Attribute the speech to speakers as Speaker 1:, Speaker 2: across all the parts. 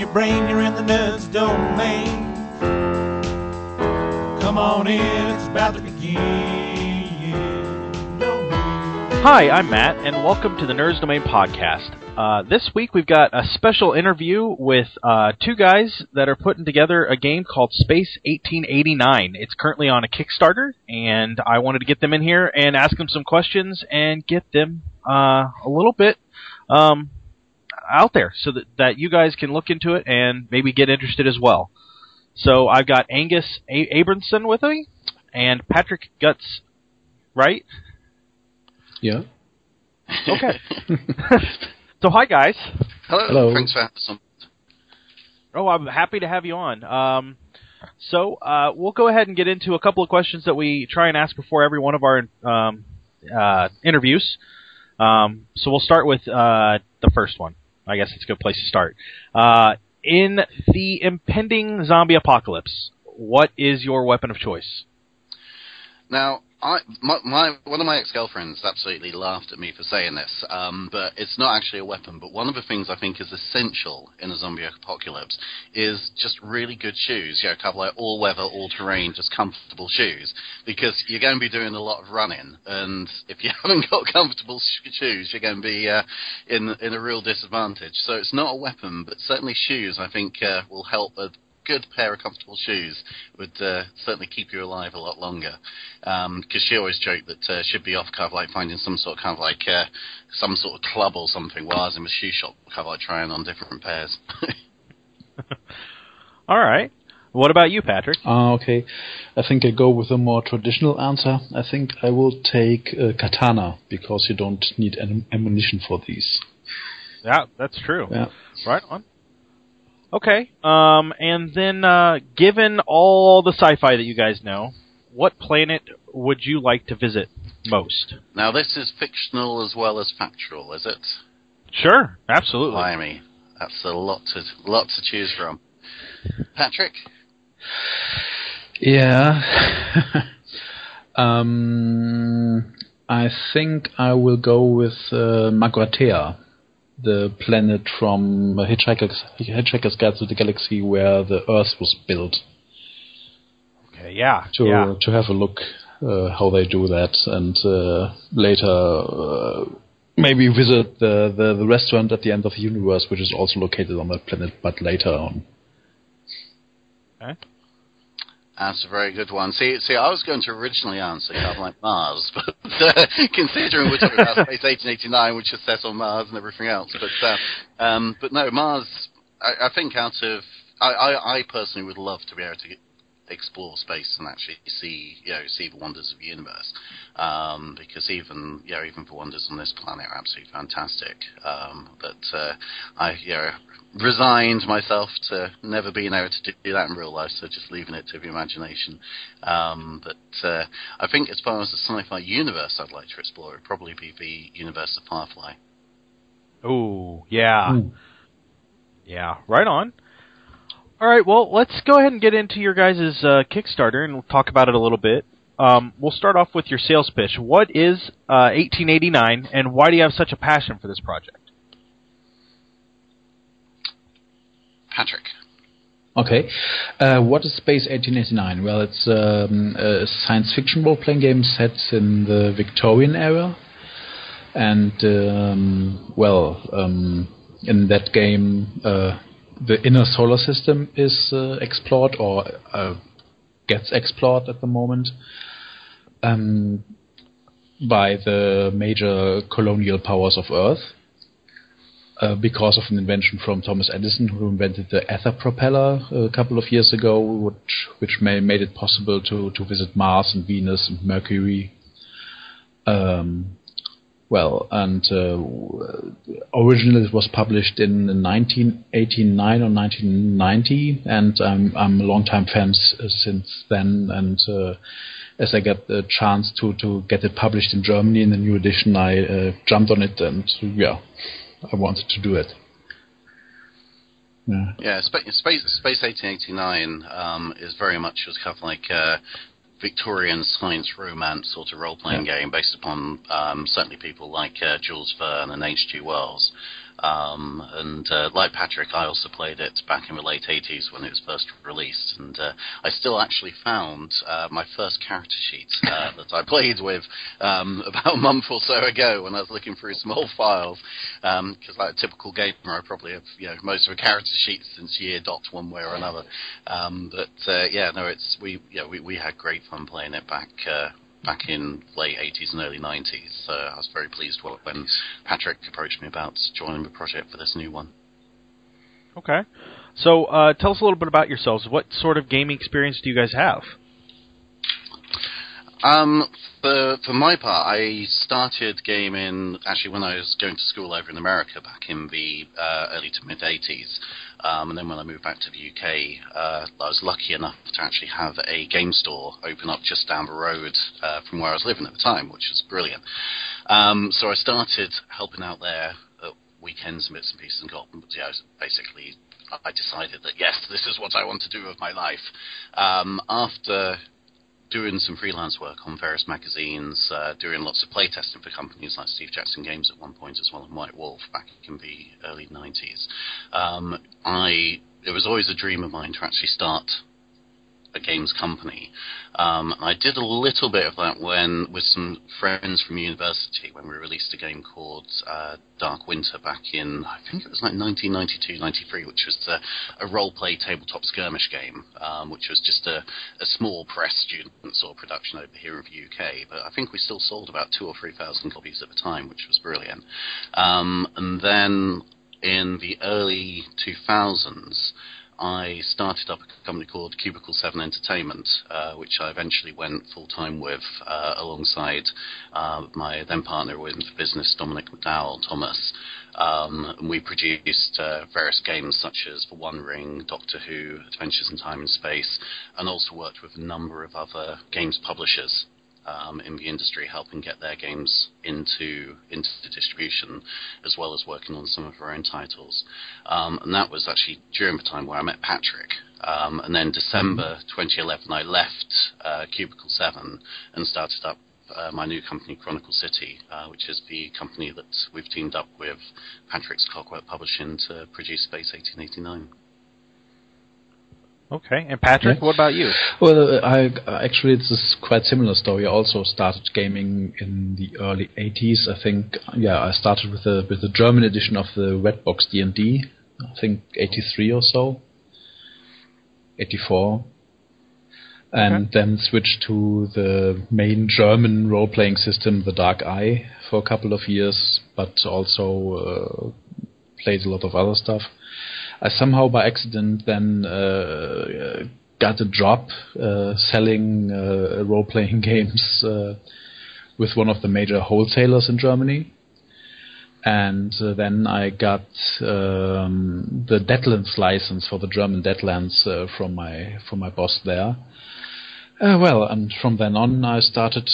Speaker 1: your brain, you're in the nerds domain. Come on in, it's about to begin.
Speaker 2: Hi, I'm Matt, and welcome to the Nerds Domain podcast. This week we've got a special interview with two guys that are putting together a game called Space 1889. It's currently on a Kickstarter, and I wanted to get them in here and ask them some questions and get them a little bit out there so that you guys can look into it and maybe get interested as well. So I've got Angus Abramson with me and Patrick Guts, right?
Speaker 3: Yeah.
Speaker 2: Okay. So hi, guys.
Speaker 4: Hello. Thanks for having us on.
Speaker 2: Oh, I'm happy to have you on. So we'll go ahead and get into a couple of questions that we try and ask before every one of our interviews. So we'll start with the first one. I guess it's a good place to start. In the impending zombie apocalypse, what is your weapon of choice?
Speaker 4: Now, one of my ex-girlfriends absolutely laughed at me for saying this, but it's not actually a weapon. But one of the things I think is essential in a zombie apocalypse is just really good shoes. You know, kind of like all-weather, all-terrain, just comfortable shoes, because you're going to be doing a lot of running, and if you haven't got comfortable shoes, you're going to be in a real disadvantage. So it's not a weapon, but certainly shoes, I think, will help a good pair of comfortable shoes would certainly keep you alive a lot longer. Because she always joked that she'd be off kind of like finding some sort of some sort of club or something while I was in the shoe shop, kind of like trying on different pairs.
Speaker 2: All right. What about you, Patrick?
Speaker 3: Okay. I think I go with a more traditional answer. I think I will take katana, because you don't need ammunition for these.
Speaker 2: Yeah, that's true.
Speaker 3: Yeah.
Speaker 2: Right on. Okay, and then given all the sci-fi that you guys know, what planet would you like to visit most?
Speaker 4: Now, this is fictional as well as factual, is it?
Speaker 2: Sure, absolutely.
Speaker 4: Blimey, that's a lot to choose from. Patrick?
Speaker 3: Yeah. I think I will go with Magrathea, the planet from Hitchhiker's Guide to the Galaxy, where the Earth was built.
Speaker 2: Okay, yeah.
Speaker 3: To have a look how they do that, and later maybe visit the restaurant at the end of the universe, which is also located on that planet, but later on.
Speaker 2: Okay.
Speaker 4: That's a very good one. See, I was going to originally answer kind of like Mars, but considering we're talking about Space 1889, which is set on Mars and everything else, but no, Mars. I think I personally would love to be able to explore space and actually see the wonders of the universe, because even the wonders on this planet are absolutely fantastic. But I resigned myself to never being able to do that in real life, so just leaving it to the imagination. But I think as far as the sci-fi universe I'd like to explore, it would probably be the universe of Firefly.
Speaker 2: Oh, yeah. Yeah, right on. All right, well, let's go ahead and get into your guys' Kickstarter, and we'll talk about it a little bit. We'll start off with your sales pitch. What is 1889, and why do you have such a passion for this project?
Speaker 4: Patrick.
Speaker 3: Okay. What is Space 1889? Well, it's a science fiction role-playing game set in the Victorian era. And, in that game, the inner solar system is explored, or gets explored at the moment, by the major colonial powers of Earth. Because of an invention from Thomas Edison, who invented the ether propeller a couple of years ago, which made it possible to visit Mars and Venus and Mercury. Originally it was published in 1989 or 1990, and I'm a long-time fan since then. And as I got the chance to get it published in Germany in the new edition, I jumped on it, and I wanted to do it.
Speaker 4: Yeah, Space 1889 is very much just kind of like Victorian science romance sort of role-playing game based upon certainly people like Jules Verne and H.G. Wells. And like Patrick, I also played it back in the late 80s when it was first released, and I still actually found my first character sheet that I played with about a month or so ago when I was looking through some old files, because like a typical gamer, I probably have most of the character sheets since year dot one way or another. We had great fun playing it back in late 80s and early 90s. So I was very pleased when Patrick approached me about joining the project for this new one.
Speaker 2: Okay. So tell us a little bit about yourselves. What sort of gaming experience do you guys have?
Speaker 4: For my part, I started gaming actually when I was going to school over in America back in the early to mid-80s. And then when I moved back to the UK, I was lucky enough to actually have a game store open up just down the road from where I was living at the time, which was brilliant. So I started helping out there at weekends and bits and pieces, and basically I decided that, yes, this is what I want to do with my life. After doing some freelance work on various magazines, doing lots of playtesting for companies like Steve Jackson Games at one point as well, and White Wolf back in the early 90s. It was always a dream of mine to actually start a games company. I did a little bit of that with some friends from university when we released a game called Dark Winter back in, I think it was like 1992-93, which was a role-play tabletop skirmish game, which was just a small press student sort of production over here in the UK. But I think we still sold about 2,000 or 3,000 copies at the time, which was brilliant. And then in the early 2000s, I started up a company called Cubicle 7 Entertainment, which I eventually went full-time with alongside my then partner in business, Dominic McDowell Thomas. And we produced various games such as The One Ring, Doctor Who, Adventures in Time and Space, and also worked with a number of other games publishers in the industry, helping get their games into distribution, as well as working on some of our own titles. And that was actually during the time where I met Patrick. And then December 2011, I left Cubicle 7 and started up my new company, Chronicle City, which is the company that we've teamed up with Patrick's Clockwork Publishing to produce Space 1889.
Speaker 2: Okay, and Patrick, what about you?
Speaker 3: Well, actually it's a quite similar story. I also started gaming in the early 80s. I think, I started with the German edition of the Redbox D&D. I think 83 or so, 84, and then switched to the main German role-playing system, the Dark Eye, for a couple of years, but also played a lot of other stuff. I somehow by accident then got a job selling role-playing games with one of the major wholesalers in Germany. And then I got the Deadlands license for the German Deadlands from my boss there. And from then on I started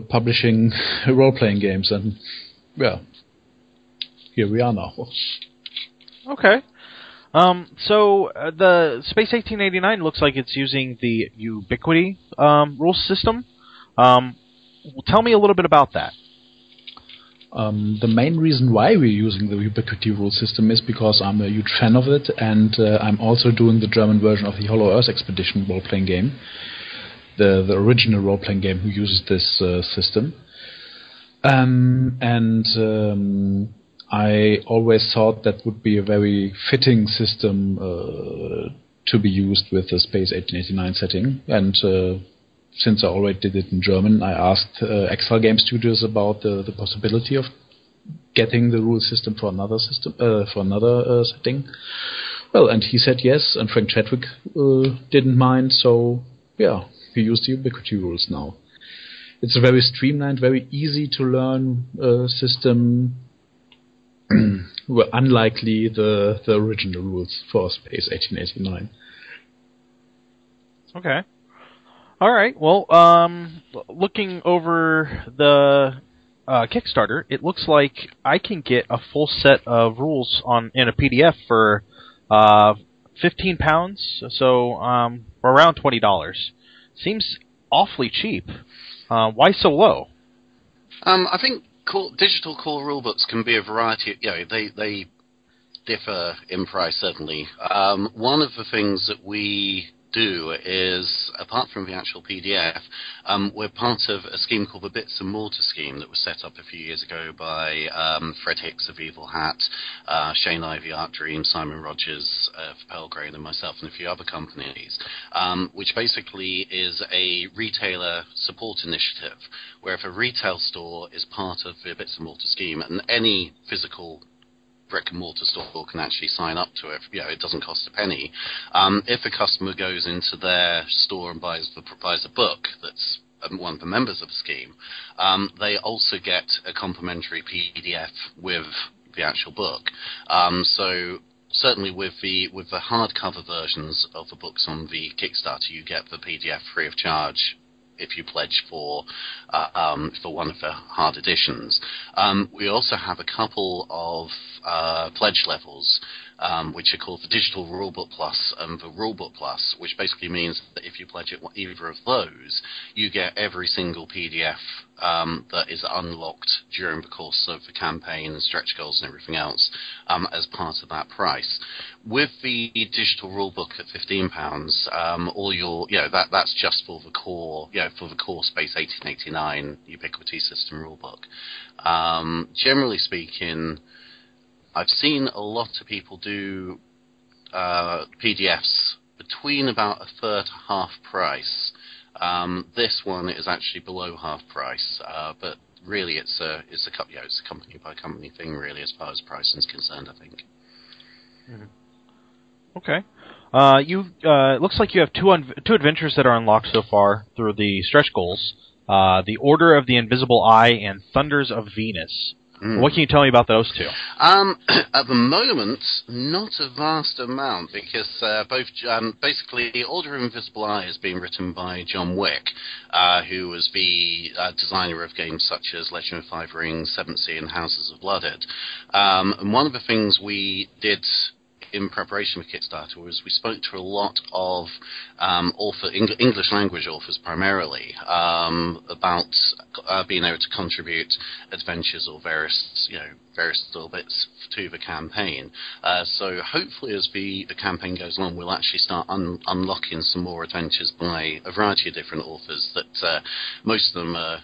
Speaker 3: publishing role-playing games, and here we are now.
Speaker 2: Okay. So the Space 1889 looks like it's using the Ubiquity rule system. Tell me a little bit about that.
Speaker 3: The main reason why we're using the Ubiquity rule system is because I'm a huge fan of it, and I'm also doing the German version of the Hollow Earth Expedition role-playing game, the original role-playing game who uses this system. I always thought that would be a very fitting system to be used with the Space 1889 setting. And since I already did it in German, I asked Extra Game Studios about the possibility of getting the rule system for another setting. Well, and he said yes, and Frank Chadwick didn't mind. So we use the Ubiquity rules now. It's a very streamlined, very easy to learn system. Well, unlikely the original rules for Space 1889.
Speaker 2: Okay. All right. Well, looking over the Kickstarter, it looks like I can get a full set of rules in a PDF for £15, so around $20. Seems awfully cheap. Why so low?
Speaker 4: I think digital core rulebooks can be a variety. They differ in price, certainly. One of the things that we do is, apart from the actual PDF, we're part of a scheme called the Bits and Mortar scheme that was set up a few years ago by Fred Hicks of Evil Hat, Shane Ivey, Art Dream, Simon Rogers of Pelgrane, and myself and a few other companies, which basically is a retailer support initiative where if a retail store is part of the Bits and Mortar scheme, and any physical brick-and-mortar store can actually sign up to it. It doesn't cost a penny. If a customer goes into their store and buys a book that's one of the members of the scheme, they also get a complimentary PDF with the actual book. So certainly with the hardcover versions of the books on the Kickstarter, you get the PDF free of charge if you pledge for one of the hard editions. We also have a couple of pledge levels, which are called the Digital Rulebook Plus and the Rulebook Plus, which basically means that if you pledge either of those, you get every single PDF that is unlocked during the course of the campaign and stretch goals and everything else as part of that price. With the digital rulebook at £15, all your that's just for the core Space 1889 Ubiquity System rulebook. Generally speaking, I've seen a lot of people do PDFs between about a third to half price. This one is actually below half price, but really it's a company by company thing, really, as far as pricing is concerned, I think.
Speaker 2: Mm-hmm. Okay. It looks like you have two adventures that are unlocked so far through the stretch goals: the Order of the Invisible Eye and Thunders of Venus. What can you tell me about those two?
Speaker 4: At the moment, not a vast amount, because basically Order of Invisible Eye is being written by John Wick, who was the designer of games such as Legend of Five Rings, Seventh Sea, and Houses of Blooded. And one of the things we did in preparation for Kickstarter was we spoke to a lot of English language authors primarily about being able to contribute adventures or various little bits to the campaign. So hopefully as the campaign goes on, we'll actually start unlocking some more adventures by a variety of different authors that most of them are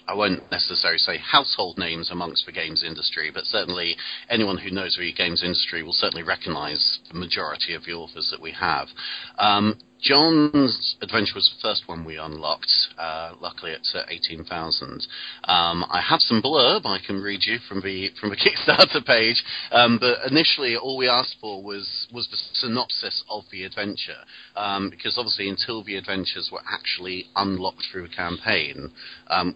Speaker 4: I won't necessarily say household names amongst the games industry, but certainly anyone who knows the games industry will certainly recognise the majority of the authors that we have. John's adventure was the first one we unlocked, luckily at 18,000. I have some blurb I can read you from the Kickstarter page, but initially all we asked for was the synopsis of the adventure, because obviously until the adventures were actually unlocked through a campaign,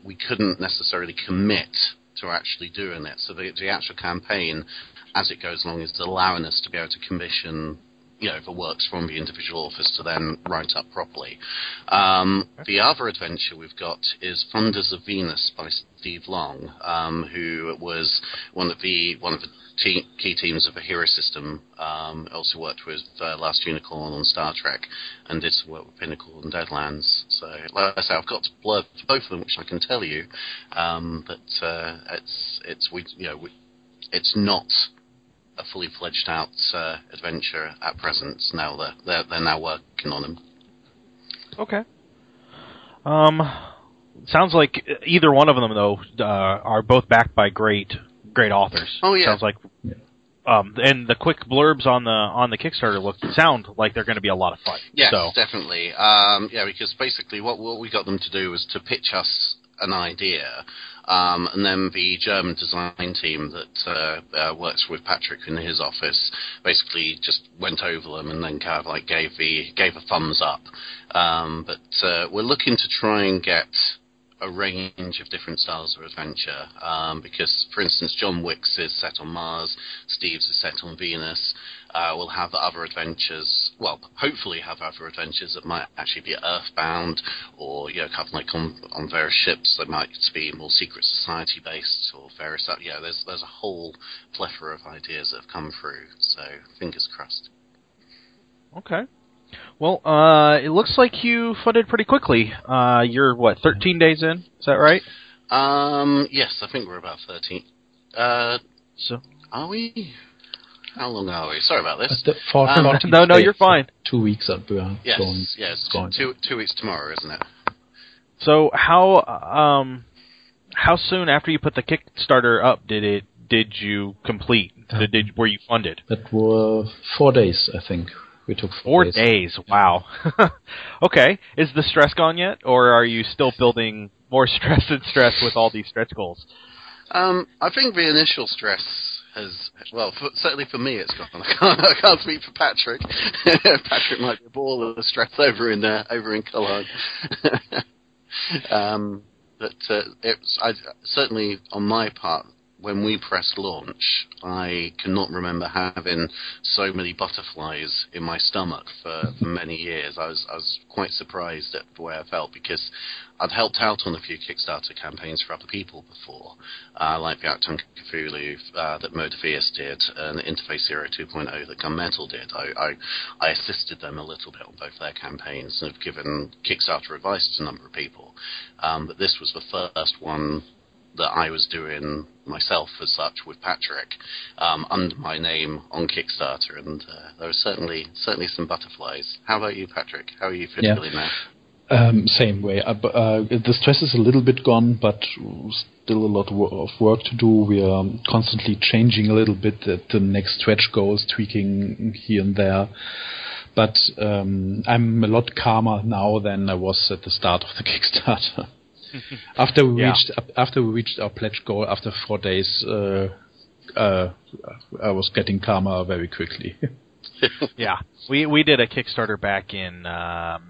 Speaker 4: we couldn't necessarily commit to actually doing it. So the actual campaign, as it goes along, is allowing us to be able to commission the works from the individual authors to then write up properly. The other adventure we've got is Thunders of Venus by Steve Long, who was one of the key teams of the Hero System. Also worked with Last Unicorn on Star Trek, and did some work with Pinnacle and Deadlands. So, like I say, I've got blurb for both of them, which I can tell you, but it's not a fully fledged out adventure at present. Now they're now working on them. Okay.
Speaker 2: Sounds like either one of them though are both backed by great authors.
Speaker 4: Oh yeah.
Speaker 2: Sounds like, and the quick blurbs on the Kickstarter sound like they're going to be a lot of fun.
Speaker 4: Yes,
Speaker 2: so.
Speaker 4: Definitely. Because basically what we got them to do was to pitch us an idea. And then the German design team that works with Patrick in his office basically just went over them and then kind of like gave a thumbs up. But we're looking to try and get a range of different styles of adventure, because, for instance, John Wick's is set on Mars, Steve's is set on Venus. We'll have other adventures, hopefully have other adventures that might actually be earthbound, or kind of like on various ships that might be more secret society based, or various there's a whole plethora of ideas that have come through, so fingers crossed.
Speaker 2: Okay. Well, it looks like you funded pretty quickly. You're 13 days in? Is that right?
Speaker 4: Yes, I think we're about 13.
Speaker 2: So
Speaker 4: Are we? How long are we? Sorry about this.
Speaker 2: No, you're fine.
Speaker 3: 2 weeks are going.
Speaker 4: Yes.
Speaker 3: Going.
Speaker 4: 2 weeks tomorrow, isn't it?
Speaker 2: So how soon after you put the Kickstarter up did you complete? Were you funded?
Speaker 3: That were 4 days, I think. We took
Speaker 2: 4 days. Wow. Okay. Is the stress gone yet, or are you still building more stress and stress with all these stretch goals?
Speaker 4: I think the initial stress has, certainly for me, it's gone. I can't speak for Patrick. Patrick might be a ball of stress over in Cologne. But certainly on my part, when we pressed launch, I cannot remember having so many butterflies in my stomach for many years. I was quite surprised at the way I felt, because I'd helped out on a few Kickstarter campaigns for other people before, like the Outdone Cthulhu that Modiphius did, and Interface Zero 2.0 that Gunmetal did. I assisted them a little bit on both their campaigns and have given Kickstarter advice to a number of people. But this was the first one that I was doing myself as such with Patrick, under my name on Kickstarter, and there were certainly some butterflies. How about you, Patrick? How are you feeling now?
Speaker 3: Same way. The stress is a little bit gone, but still a lot of work to do. We are constantly changing a little bit the next stretch goals, tweaking here and there. But I'm a lot calmer now than I was at the start of the Kickstarter. After we reached our pledge goal after 4 days, I was getting calmer very quickly.
Speaker 2: Yeah, we did a Kickstarter back in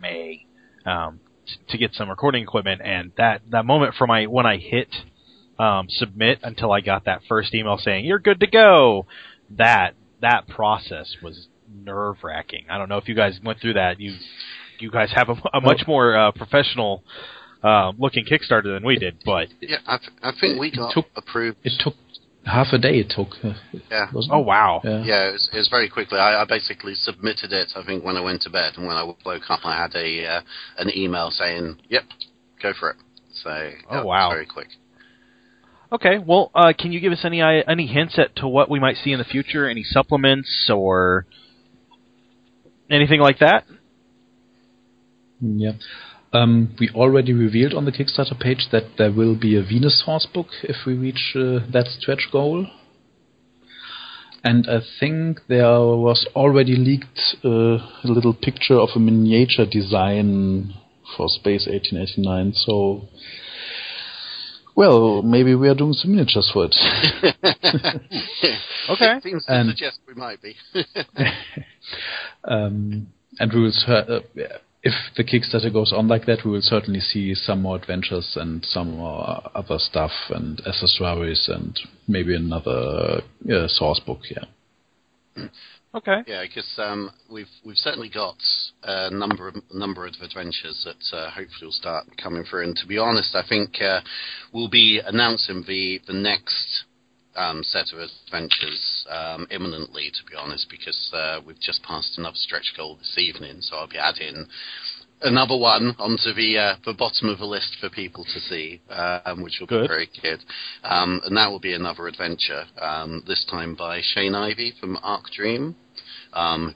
Speaker 2: May to get some recording equipment, and that moment from when I hit submit until I got that first email saying you're good to go, that process was nerve-wracking. I don't know if you guys went through that. You guys have a much more professional looking Kickstarter than we did, but
Speaker 4: yeah, I think we got approved.
Speaker 3: It took half a day.
Speaker 4: Yeah.
Speaker 3: Wasn't
Speaker 2: oh
Speaker 3: it?
Speaker 2: wow.
Speaker 4: Yeah, it was very quickly. I basically submitted it, I think, when I went to bed, and when I woke up, I had an email saying, "Yep, go for it." So
Speaker 2: wow,
Speaker 4: it was very quick.
Speaker 2: Okay, well, can you give us any hints to what we might see in the future? Any supplements or anything like that?
Speaker 3: Yeah. We already revealed on the Kickstarter page that there will be a Venus source book if we reach that stretch goal. And I think there was already leaked a little picture of a miniature design for Space 1889. So, well, maybe we are doing some miniatures for it.
Speaker 2: Okay.
Speaker 4: It seems to suggest we might be.
Speaker 3: And we will, if the Kickstarter goes on like that, we will certainly see some more adventures and some more other stuff and accessories and maybe another source book. Yeah.
Speaker 2: Okay.
Speaker 4: Yeah, because we've certainly got a number of adventures that hopefully will start coming through. And to be honest, I think we'll be announcing the next set of adventures imminently, to be honest, because we've just passed another stretch goal this evening, so I'll be adding another one onto the bottom of the list for people to see, which will be very good. And that will be another adventure, this time by Shane Ivey from Arc Dream,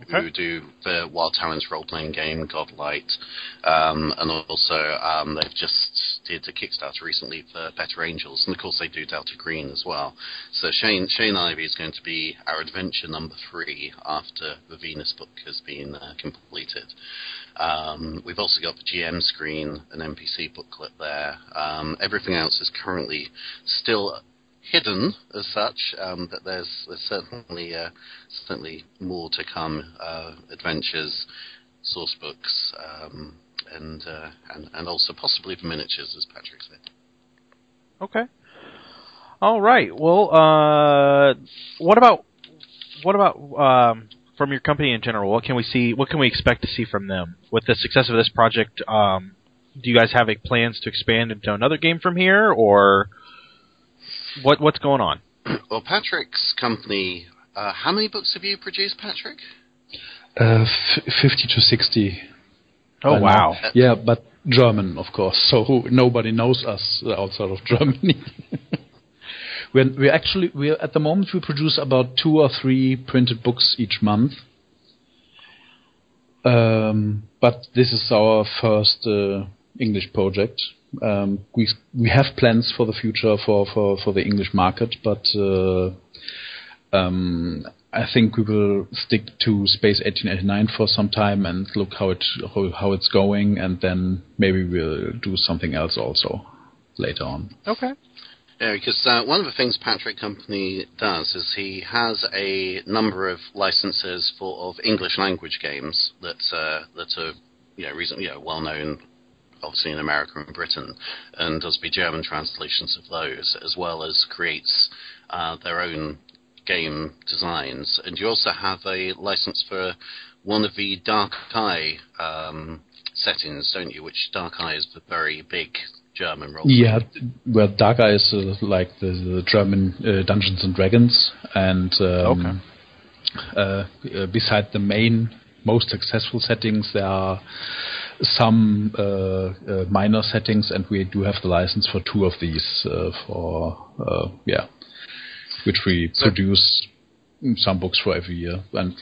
Speaker 4: who do the Wild Talents role-playing game, Godlight, and also they've just did a Kickstarter recently for Better Angels, and of course they do Delta Green as well. So Shane Ivey is going to be our adventure number 3 after the Venus book has been completed. We've also got the GM screen, an NPC booklet there. Everything else is currently still hidden as such, but there's certainly more to come. Adventures, source books, and also possibly the miniatures, as Patrick said.
Speaker 2: Okay. All right. Well, what about from your company in general? What can we expect to see from them with the success of this project? Do you guys have plans to expand into another game from here, or what's going on?
Speaker 4: Well, Patrick's company. How many books have you produced, Patrick?
Speaker 3: 50 to 60.
Speaker 2: Oh wow!
Speaker 3: Yeah, but German, of course. So nobody knows us outside of Germany. We're at the moment we produce about 2 or 3 printed books each month. But this is our first English project. We have plans for the future for the English market, but I think we will stick to Space 1889 for some time and look how it's going, and then maybe we'll do something else also later on.
Speaker 2: Okay.
Speaker 4: Yeah, because one of the things Patrick Company does is he has a number of licenses of English language games that are reasonably well known, obviously in America and Britain, and does the German translations of those, as well as creates their own game designs. And you also have a license for one of the Dark Eye settings, don't you? Which Dark Eye is the very big German role.
Speaker 3: Yeah, well, Dark Eye is like the German Dungeons and Dragons, and beside the main, most successful settings, there are some minor settings, and we do have the license for 2 of these which we produce some books for every year, and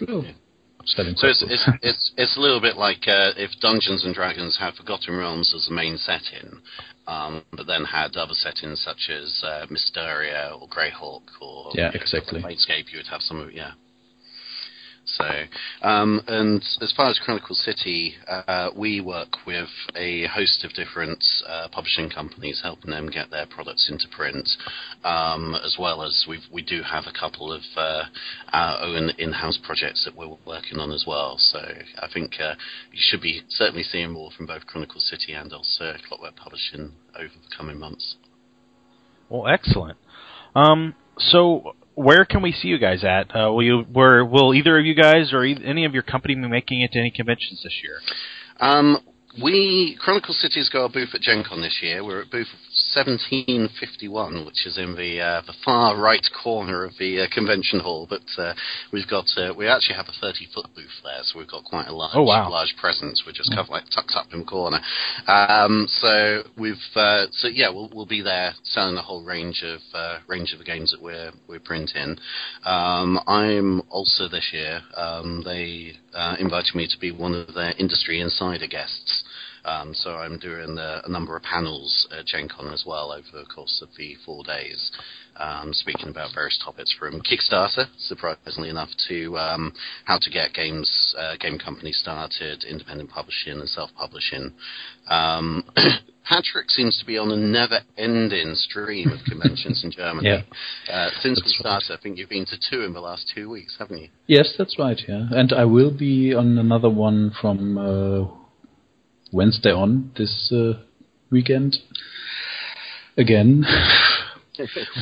Speaker 3: selling.
Speaker 4: So it's a little bit like if Dungeons and Dragons had Forgotten Realms as the main setting, but then had other settings such as Mysteria or Greyhawk or
Speaker 3: exactly.
Speaker 4: Planescape, you would have some of it, So, and as far as Chronicle City, we work with a host of different publishing companies, helping them get their products into print, as well as we do have a couple of our own in-house projects that we're working on as well. So I think you should be certainly seeing more from both Chronicle City and also Clockwork Publishing over the coming months.
Speaker 2: Well, excellent. So where can we see you guys at? Will either of you guys or any of your company be making it to any conventions this year?
Speaker 4: Chronicle City's got a booth at Gen Con this year. We're at booth 1751, which is in the far right corner of the convention hall. But we actually have a 30-foot booth there, so we've got quite a large presence. We're just kind of like tucked up in the corner. We'll be there selling a whole range of the games that we're printing. I'm also this year. They invited me to be one of their industry insider guests. So I'm doing a number of panels at Gen Con as well over the course of the 4 days, speaking about various topics from Kickstarter, surprisingly enough, to how to get game companies started, independent publishing and self-publishing. Patrick seems to be on a never-ending stream of conventions in Germany. Since we started, I think you've been to 2 in the last 2 weeks, haven't you?
Speaker 3: Yes, that's right, yeah. And I will be on another one from Wednesday on this weekend again.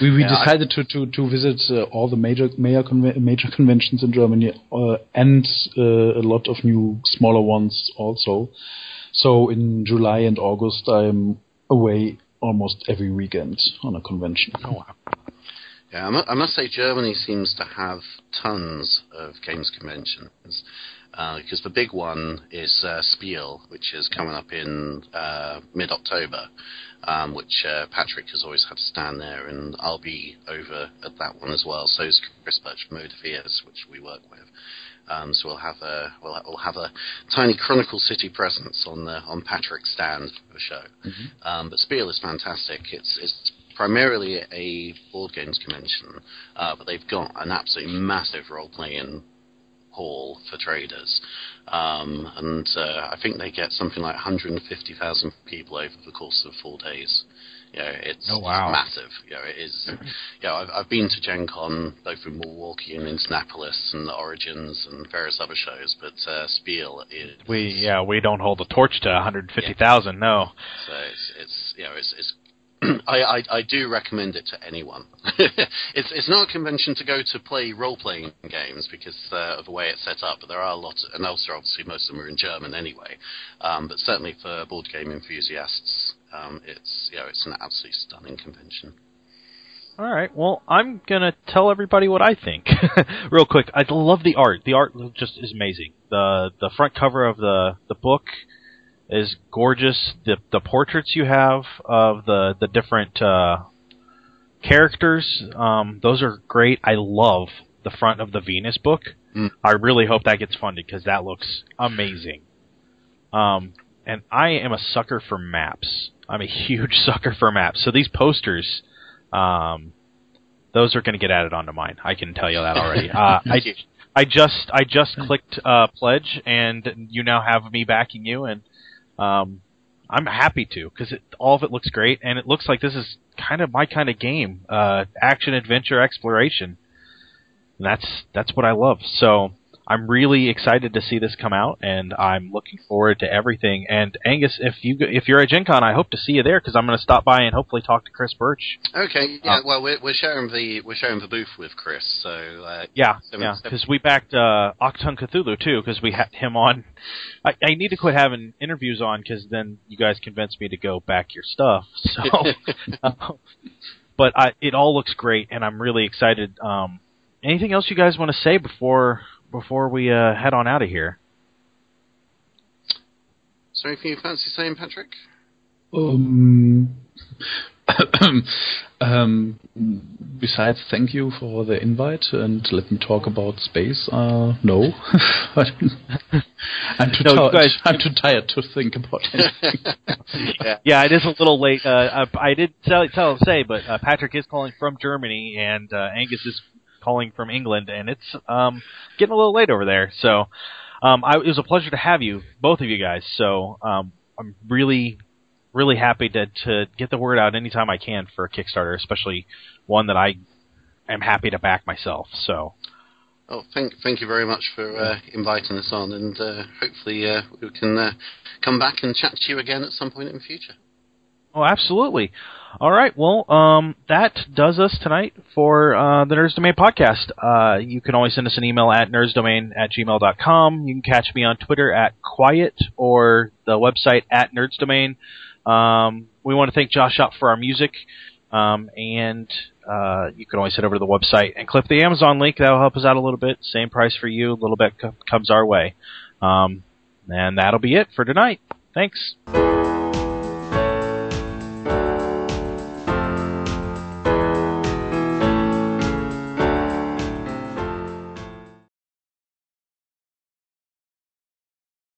Speaker 3: we decided to visit all the major conventions in Germany and a lot of new smaller ones also. So in July and August I'm away almost every weekend on a convention.
Speaker 2: Oh, wow.
Speaker 4: Yeah, I must say Germany seems to have tons of games conventions. Because the big one is Spiel, which is coming up in mid-October, which Patrick has always had to stand there, and I'll be over at that one as well. So is Chris Birch from Motiviers, which we work with. So we'll have a tiny Chronicle City presence on Patrick's stand for the show. Mm-hmm. But Spiel is fantastic. It's primarily a board games convention, but they've got an absolutely massive role-playing hall for traders, and I think they get something like 150,000 people over the course of 4 days. It's massive. It is. I've been to Gen Con both in Milwaukee and Indianapolis and Origins and various other shows, but Spiel is.
Speaker 2: We don't hold a torch to 150,000. No.
Speaker 4: So it's I do recommend it to anyone. It's not a convention to go to play role-playing games because of the way it's set up, but there are a lot, and also obviously most of them are in German anyway. But certainly for board game enthusiasts, it's an absolutely stunning convention.
Speaker 2: All right. Well, I'm gonna tell everybody what I think real quick. I love the art. The art just is amazing. The front cover of the book is gorgeous. The portraits you have of the different characters, those are great. I love the front of the Venus book. I really hope that gets funded because that looks amazing. And I am a sucker for maps. I'm a huge sucker for maps. So these posters, those are going to get added onto mine. I can tell you that already. I just clicked pledge, and you now have me backing you, and I'm happy to because all of it looks great, and it looks like this is kind of my kind of game, action, adventure, exploration. And that's what I love. So I'm really excited to see this come out, and I'm looking forward to everything. And Angus, if you're at Gen Con, I hope to see you there because I'm going to stop by and hopefully talk to Chris Birch.
Speaker 4: Okay, yeah. Well, we're sharing the booth with Chris, so
Speaker 2: yeah, because we backed Octung Cthulhu too because we had him on. I need to quit having interviews on because then you guys convinced me to go back your stuff. So, but it all looks great, and I'm really excited. Anything else you guys want to say before we head on out of here?
Speaker 4: Is there anything you fancy saying, Patrick?
Speaker 3: Besides, thank you for the invite and let me talk about space. No. I'm too tired to think about anything.
Speaker 2: Yeah, it is a little late. I did say, but Patrick is calling from Germany, and Angus is calling from England, and it's getting a little late over there. So it was a pleasure to have you, both of you guys. So I'm really, really happy to get the word out anytime I can for a Kickstarter, especially one that I am happy to back myself. So,
Speaker 4: thank you very much for inviting us on, and hopefully we can come back and chat to you again at some point in the future.
Speaker 2: Oh, absolutely. All right. Well, that does us tonight for the Nerds Domain podcast. You can always send us an email at nerdsdomain@gmail.com. You can catch me on Twitter at Quiet or the website at nerdsdomain. We want to thank Josh Shop for our music. And you can always head over to the website and click the Amazon link. That'll help us out a little bit. Same price for you. A little bit comes our way. And that'll be it for tonight. Thanks.